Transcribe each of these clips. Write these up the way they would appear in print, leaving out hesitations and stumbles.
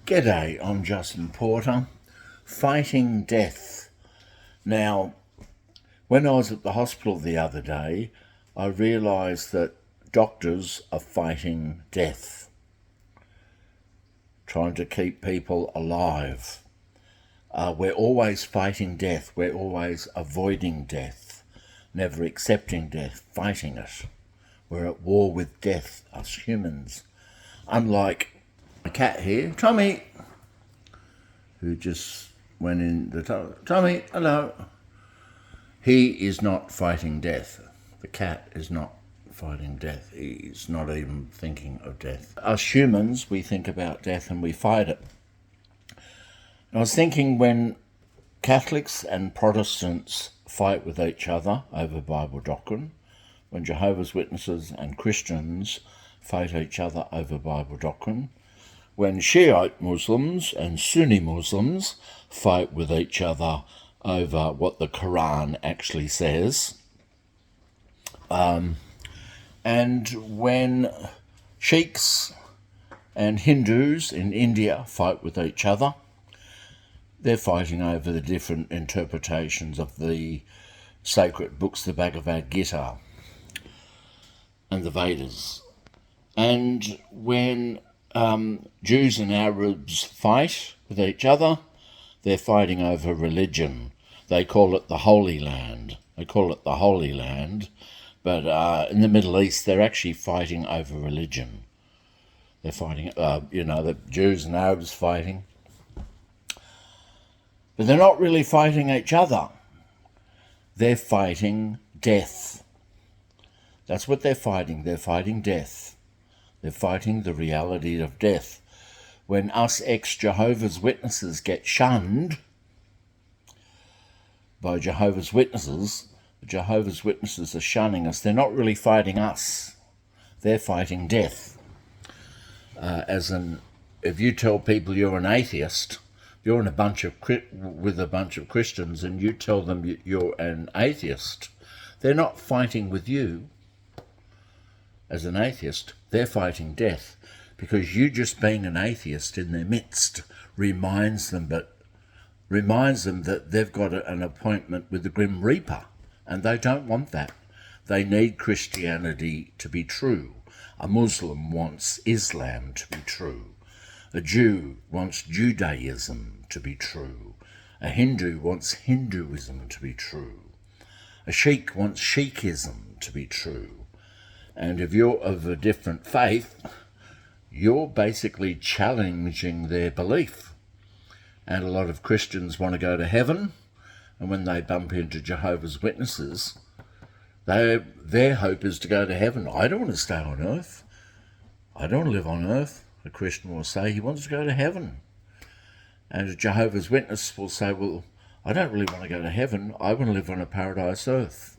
G'day, I'm Justin Porter. Fighting death. Now, when I was at the hospital the other day, I realised that doctors are fighting death, trying to keep people alive. We're always fighting death. We're always avoiding death, never accepting death, fighting it. We're at war with death, us humans. Unlike a cat here, Tommy, who just went in the Tommy, hello. He is not fighting death. The cat is not fighting death. He's not even thinking of death. Us humans, we think about death and we fight it. I was thinking when Catholics and Protestants fight with each other over Bible doctrine, when Jehovah's Witnesses and Christians fight each other over Bible doctrine, when Shiite Muslims and Sunni Muslims fight with each other over what the Quran actually says, and when Sheikhs and Hindus in India fight with each other, they're fighting over the different interpretations of the sacred books, the Bhagavad Gita and the Vedas. And when Jews and Arabs fight with each other, they're fighting over religion. They call it the Holy Land. But in the Middle East, they're actually fighting over religion. They're fighting, the Jews and Arabs fighting. But they're not really fighting each other. They're fighting death. That's what they're fighting. They're fighting death. They're fighting the reality of death. When us ex-Jehovah's Witnesses get shunned by Jehovah's Witnesses, the Jehovah's Witnesses are shunning us. They're not really fighting us. They're fighting death. If you tell people you're an atheist, you're in with a bunch of Christians and you tell them you're an atheist, they're not fighting with you as an atheist. They're fighting death, because you just being an atheist in their midst reminds them that they've got an appointment with the Grim Reaper, and they don't want that. They need Christianity to be true. A Muslim wants Islam to be true. A Jew wants Judaism to be true. A Hindu wants Hinduism to be true. A Sheikh wants Sheikhism to be true. And if you're of a different faith, you're basically challenging their belief. And a lot of Christians want to go to heaven, and when they bump into Jehovah's Witnesses, their hope is to go to heaven. I don't want to stay on earth. I don't want to live on earth. A Christian will say he wants to go to heaven. And a Jehovah's Witness will say, well, I don't really want to go to heaven. I want to live on a paradise earth.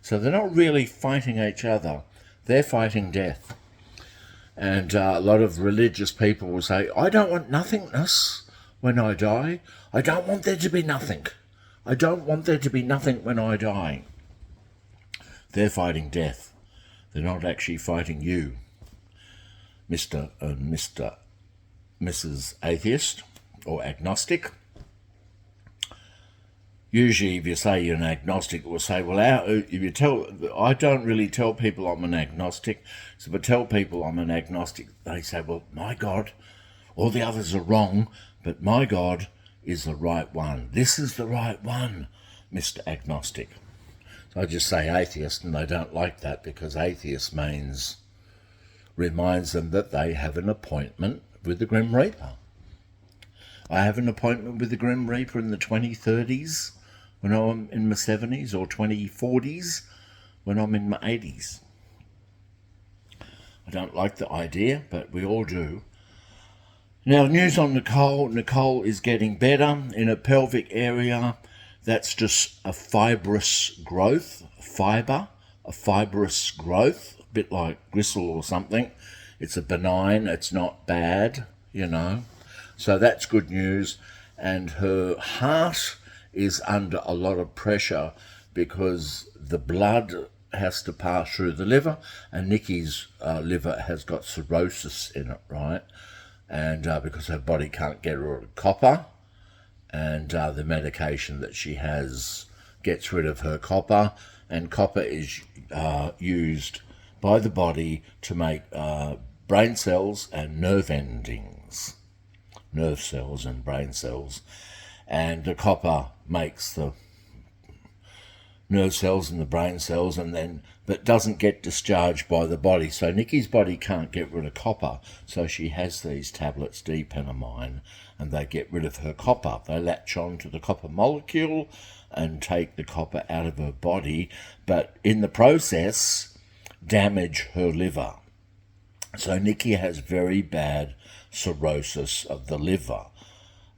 So they're not really fighting each other. They're fighting death. And a lot of religious people will say, I don't want nothingness when I die. I don't want there to be nothing. I don't want there to be nothing when I die. They're fighting death. They're not actually fighting you, Mr. and Mrs. Atheist or Agnostic. Usually if you say you're an agnostic, it will say, well, I don't really tell people I'm an agnostic. So if I tell people I'm an agnostic, they say, well, my God, all the others are wrong, but my God is the right one. This is the right one, Mr. Agnostic. So I just say atheist, and they don't like that, because atheist reminds them that they have an appointment with the Grim Reaper. I have an appointment with the Grim Reaper in the 2030s when I'm in my 70s, or 2040s when I'm in my 80s. I don't like the idea, but we all do. Now, news on Nicole. Nicole is getting better in a pelvic area. That's just a fibrous growth, a fibrous growth, a bit like gristle or something. It's a benign, it's not bad, So that's good news. And her heart is under a lot of pressure because the blood has to pass through the liver, and Nikki's liver has got cirrhosis in it, right? and because her body can't get rid of copper, and the medication that she has gets rid of her copper, and copper is used by the body to make brain cells and nerve endings, nerve cells and brain cells, and the copper makes the nerve cells and the brain cells, and then but doesn't get discharged by the body. So Nikki's body can't get rid of copper, so she has these tablets, D-penamine, and they get rid of her copper. They latch on to the copper molecule and take the copper out of her body, but in the process damage her liver. So Nikki has very bad cirrhosis of the liver,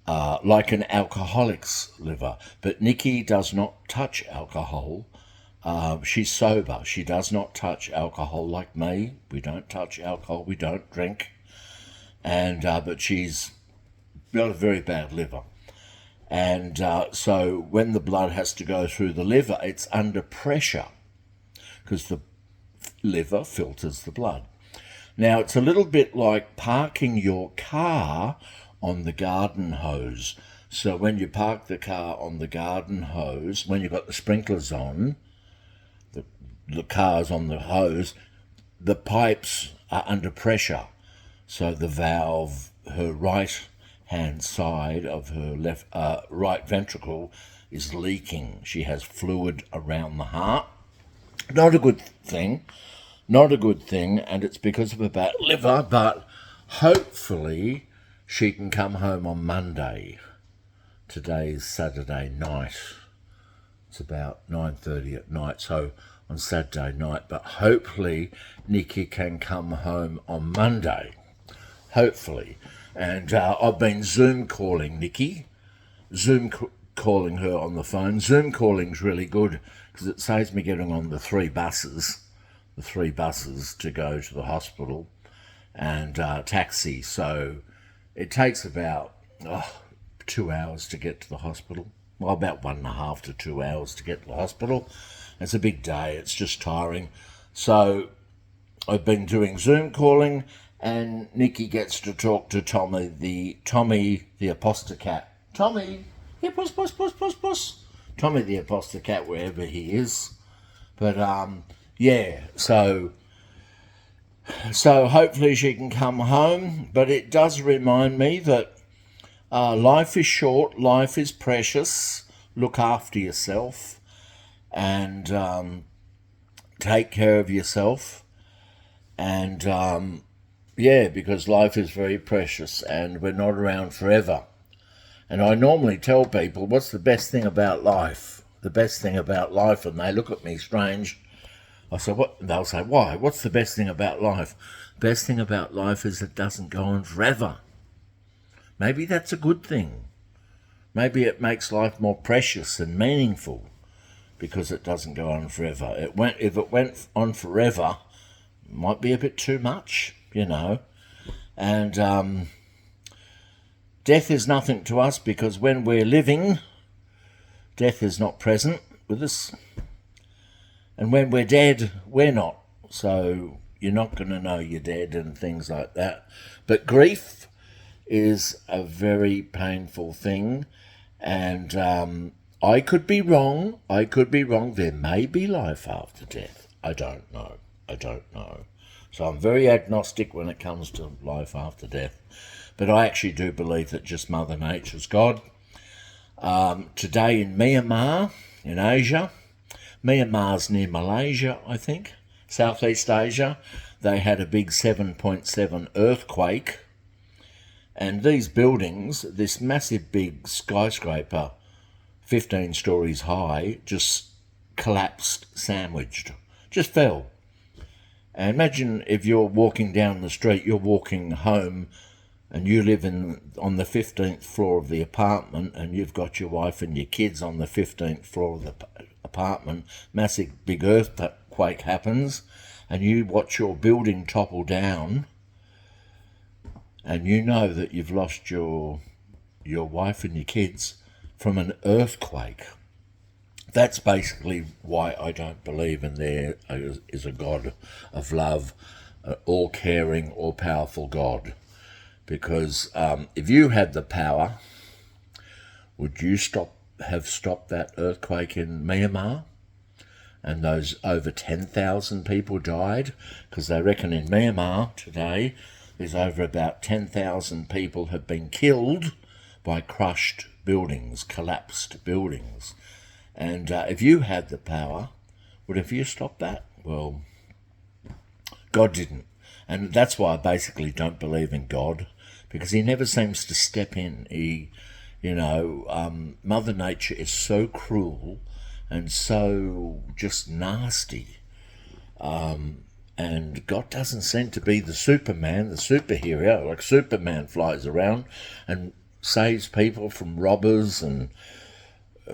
like an alcoholic's liver. But Nikki does not touch alcohol. She's sober. She does not touch alcohol like me. We don't touch alcohol. We don't drink. And but she's got a very bad liver. And so when the blood has to go through the liver, it's under pressure because the liver filters the blood. Now, it's a little bit like parking your car on the garden hose. So when you park the car on the garden hose, when you've got the sprinklers on, the car's on the hose, the pipes are under pressure. So the valve, her right hand side of her left right ventricle is leaking. She has fluid around the heart. Not a good thing. Not a good thing, and it's because of a bad liver, but hopefully she can come home on Monday. Today's Saturday night. It's about 9:30 at night, so on Saturday night, but hopefully Nikki can come home on Monday. Hopefully. And I've been Zoom calling Nikki, calling her on the phone. Zoom calling's really good because it saves me getting on the three buses to go to the hospital and taxi. So it takes about 2 hours to get to the hospital. Well, about 1.5 to 2 hours to get to the hospital. It's a big day. It's just tiring. So I've been doing Zoom calling, and Nikki gets to talk to Tommy the apostocat. Tommy, yeah, puss. Tommy the apostocat, wherever he is. But yeah, so hopefully she can come home. But it does remind me that life is short, life is precious. Look after yourself and take care of yourself. And yeah, because life is very precious and we're not around forever. And I normally tell people, what's the best thing about life? The best thing about life, and they look at me strange. I say, what? They'll say, why? What's the best thing about life? Best thing about life is it doesn't go on forever. Maybe that's a good thing. Maybe it makes life more precious and meaningful because it doesn't go on forever. If it went on forever, it might be a bit too much, you know. And death is nothing to us because when we're living, death is not present with us. And when we're dead, we're not. So you're not going to know you're dead and things like that. But grief is a very painful thing. And I could be wrong. There may be life after death. I don't know. So I'm very agnostic when it comes to life after death. But I actually do believe that just Mother Nature's God. Today in Myanmar, in Asia, Myanmar's near Malaysia, I think, Southeast Asia, they had a big 7.7 earthquake. And these buildings, this massive big skyscraper, 15 stories high, just collapsed, sandwiched, just fell. And imagine if you're walking down the street, you're walking home, and you live on the 15th floor of the apartment, and you've got your wife and your kids on the 15th floor of the apartment, massive big earthquake happens, and you watch your building topple down, and you know that you've lost your wife and your kids from an earthquake. That's basically why I don't believe in there is a God of love, all-caring, all-powerful God. Because if you had the power, would you have stopped that earthquake in Myanmar? And those over 10,000 people died? Because they reckon in Myanmar today, there's over about 10,000 people have been killed by crushed buildings, collapsed buildings. And if you had the power, would have you stopped that? Well, God didn't. And that's why I basically don't believe in God, because he never seems to step in. Mother Nature is so cruel and so just nasty. And God doesn't seem to be the Superman, the superhero. Like Superman flies around and saves people from robbers and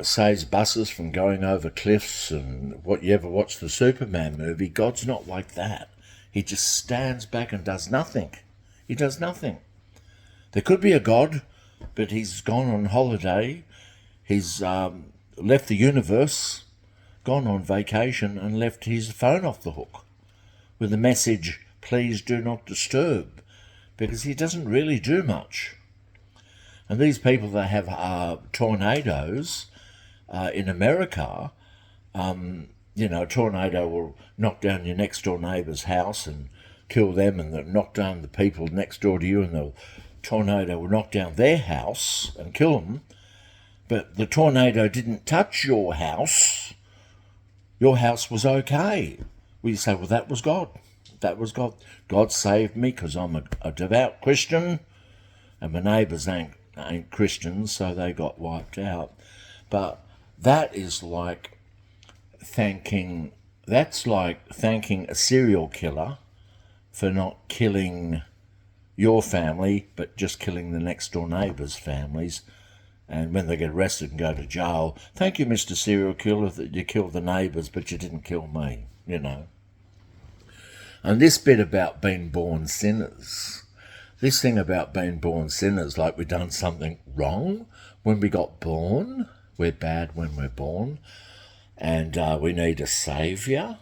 saves buses from going over cliffs. And what you ever watch the Superman movie, God's not like that. He just stands back and does nothing. He does nothing. There could be a God, but he's gone on holiday. He's left the universe, gone on vacation, and left his phone off the hook with the message, please do not disturb, because he doesn't really do much. And these people that have tornadoes in America, a tornado will knock down your next door neighbour's house and kill them, and they'll knock down the people next door to you, and the tornado will knock down their house and kill them. But the tornado didn't touch your house. Your house was okay. Well, you say, well, that was God. That was God. God saved me because I'm a devout Christian, and my neighbours ain't Christians, so they got wiped out. But that is like thanking a serial killer for not killing your family, but just killing the next door neighbours' families. And when they get arrested and go to jail, thank you, Mr. Serial Killer, that you killed the neighbours, but you didn't kill me, And this bit about being born sinners, this thing about being born sinners, like we've done something wrong when we got born, we're bad when we're born, and we need a saviour.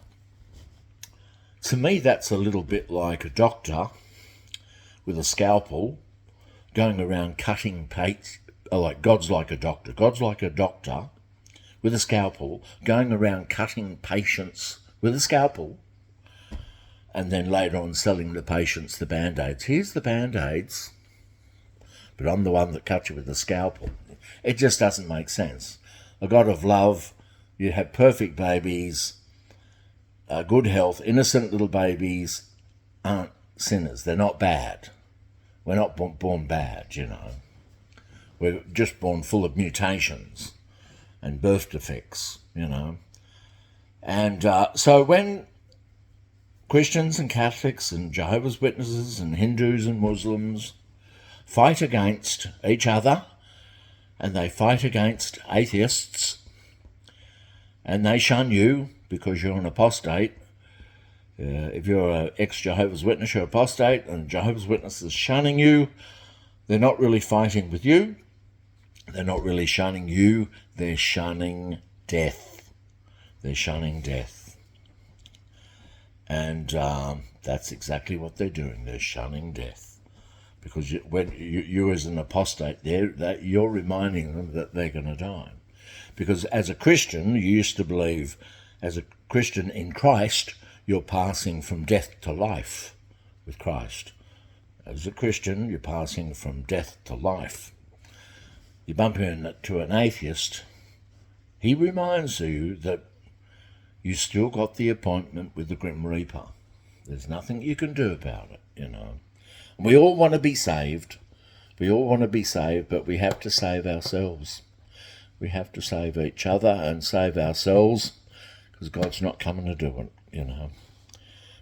To me, that's a little bit like a doctor with a scalpel going around cutting God's like a doctor. God's like a doctor with a scalpel going around cutting patients with a scalpel, and then later on selling the patients the Band-Aids. Here's the Band-Aids, but I'm the one that cut you with the scalpel. It just doesn't make sense. A God of love, you have perfect babies, good health, innocent little babies aren't sinners. They're not bad. We're not born bad, We're just born full of mutations and birth defects, And so when Christians and Catholics and Jehovah's Witnesses and Hindus and Muslims fight against each other, and they fight against atheists, and they shun you because you're an apostate. If you're an ex-Jehovah's Witness, you're apostate, and Jehovah's Witness is shunning you, they're not really fighting with you. They're not really shunning you. They're shunning death. They're shunning death. And that's exactly what they're doing. They're shunning death. Because when you as an apostate, you're reminding them that they're going to die. Because as a Christian, you used to believe, as a Christian in Christ, you're passing from death to life with Christ. As a Christian, you're passing from death to life. You bump into an atheist, he reminds you that you still got the appointment with the Grim Reaper. There's nothing you can do about it, We all want to be saved. We all want to be saved, but we have to save ourselves. We have to save each other and save ourselves, because God's not coming to do it,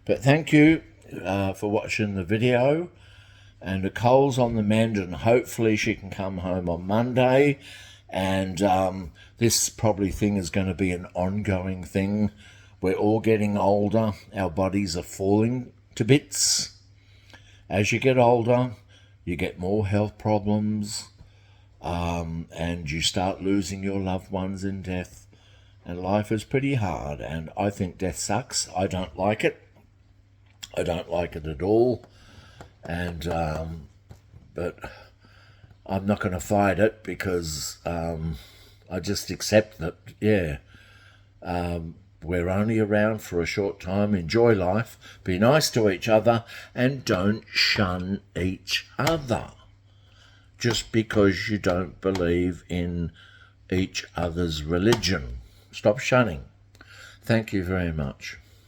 But thank you for watching the video. And Nicole's on the mend, and hopefully she can come home on Monday. And this probably thing is going to be an ongoing thing. We're all getting older. Our bodies are falling to bits. As you get older, you get more health problems, and you start losing your loved ones in death. And life is pretty hard, and I think death sucks. I don't like it. I don't like it at all. And but I'm not going to fight it because I just accept that, yeah, we're only around for a short time. Enjoy life, be nice to each other, and don't shun each other just because you don't believe in each other's religion. Stop shunning. Thank you very much.